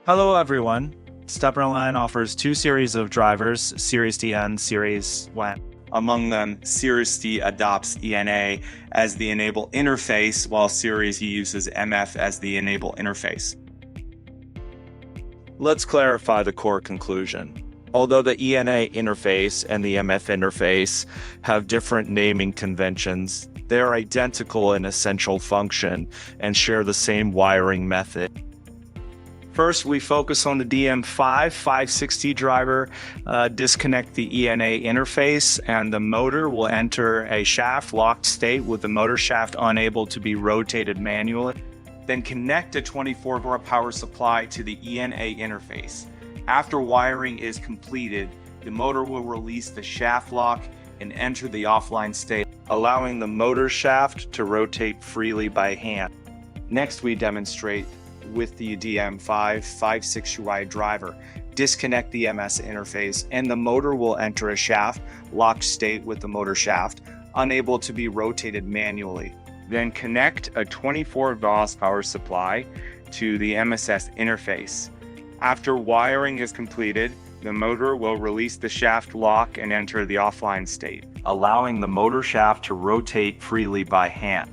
Hello everyone. Stepperline offers two series of drivers, Series D and Series Y. Among them, Series D adopts ENA as the enable interface, while Series E uses MF as the enable interface. Let's clarify the core conclusion. Although the ENA interface and the MF interface have different naming conventions, they are identical in essential function and share the same wiring method. First, we focus on the DM560 driver, disconnect the ENA interface, and the motor will enter a shaft locked state with the motor shaft unable to be rotated manually. Then connect a 24-volt power supply to the ENA interface. After wiring is completed, the motor will release the shaft lock and enter the offline state, allowing the motor shaft to rotate freely by hand. Next, we demonstrate with the DM560Y driver. Disconnect the MS interface and the motor will enter a shaft locked state with the motor shaft, unable to be rotated manually. Then connect a 24-volt power supply to the MSS interface. After wiring is completed, the motor will release the shaft lock and enter the offline state, allowing the motor shaft to rotate freely by hand.